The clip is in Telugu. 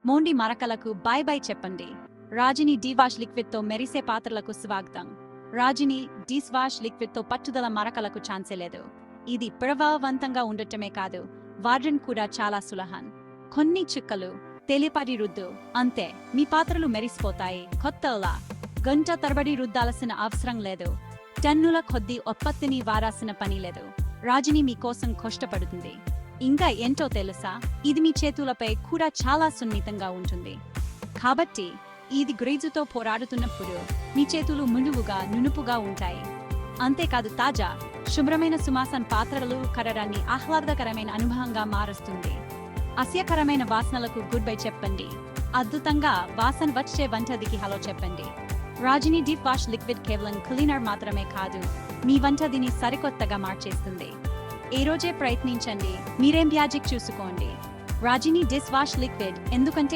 మోండి మరకలకు బై బై చెప్పండి. రాజిని డివాష్ లిక్విడ్ తో మెరిసే పాత్రలకు స్వాగతం. రాజిని డిస్వాష్ లిక్విడ్ తో పట్టుదల మరకలకు ఛాన్సే లేదు. ఇది ప్రభావవంతంగా ఉండటమే కాదు, వాడడం కూడా చాలా సులభం. కొన్ని చుక్కలు, తేలిపాటి రుద్దు, అంతే మీ పాత్రలు మెరిసిపోతాయి. కొత్తలా గంట తరబడి రుద్దాల్సిన అవసరం లేదు. టన్నుల కొద్దీ ఉత్పత్తిని వారాల్సిన పని లేదు. రాజిని మీకోసం కష్టపడుతుంది. ఇంకా ఏంటో తెలుసా, ఇది మీ చేతులపై కూడా చాలా సున్నితంగా ఉంటుంది. కాబట్టి ఇది గ్రీజుతో పోరాడుతున్నప్పుడు మీ చేతులు మృదువుగా నునుపుగా ఉంటాయి. అంతేకాదు, తాజా శుభ్రమైన సువాసన పాత్రలు కడడాన్ని ఆహ్లాదకరమైన అనుభవంగా మారుస్తుంది. అస్యకరమైన వాసనలకు గుడ్ బై చెప్పండి. అద్భుతంగా వాసన వచ్చే వంటదికి హలో చెప్పండి. రాజిని డిప్ వాష్ లిక్విడ్ కేవలం క్లీనర్ మాత్రమే కాదు, మీ వంటదిని సరికొత్తగా మార్చేస్తుంది. ఈ రోజే ప్రయత్నించండి. మీరేం మ్యాజిక్ చూసుకోండి. రాజిని డిష్ వాష్ లిక్విడ్ ఎందుకంటే